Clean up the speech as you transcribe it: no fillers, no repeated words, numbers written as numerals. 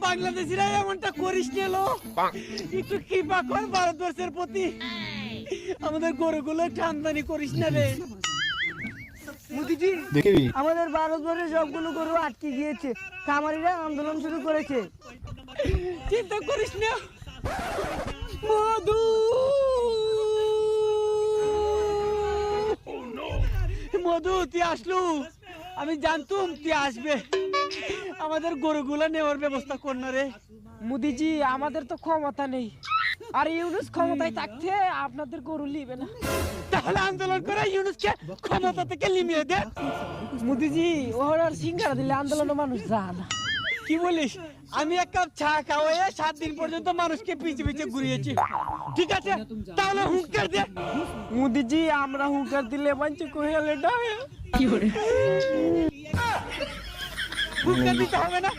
বাংলাদেশিরা এমনটা করিস নিল, একটু কৃপা কর ভারতবর্ষের প্রতি, আমাদের গরুগুলো আমদানি করিস না রে। মোদিজি, দেখবি আমাদের ভারতবর্ষে সবগুলো গরু আটকে গিয়েছে, খামারিরা আন্দোলন শুরু করেছে। চিন্তা করিস না মধু, মধু তুই আসলু, আমি জানতুম তুই আসবে, আমাদের গরুগুলো নেওয়ার ব্যবস্থা কর না রে। মোদিজি, আমাদের তো ক্ষমতা নেই, আর ইউনুস ক্ষমতায় থাকতে আপনাদের গরু নিবে না। তাহলে আন্দোলন করে ইউনুসকে ক্ষমতা থেকে লিমিয়ে দে। মোদিজি, ওর আর সিঙ্গারা দিলে আন্দোলনে মানুষ যায় না। কি বলিস? আমি এক কাপ চা খাওয়াই 7 দিন পর্যন্ত মানুষকে পিছে পিছে ঘুরিয়েছি। ঠিক আছে, তাহলে হুঙ্কার দে। মোদিজি, আমরা হুঙ্কার দিলে মানুষ কহিলে ডাকে। হুঙ্কার দিতে হবে না,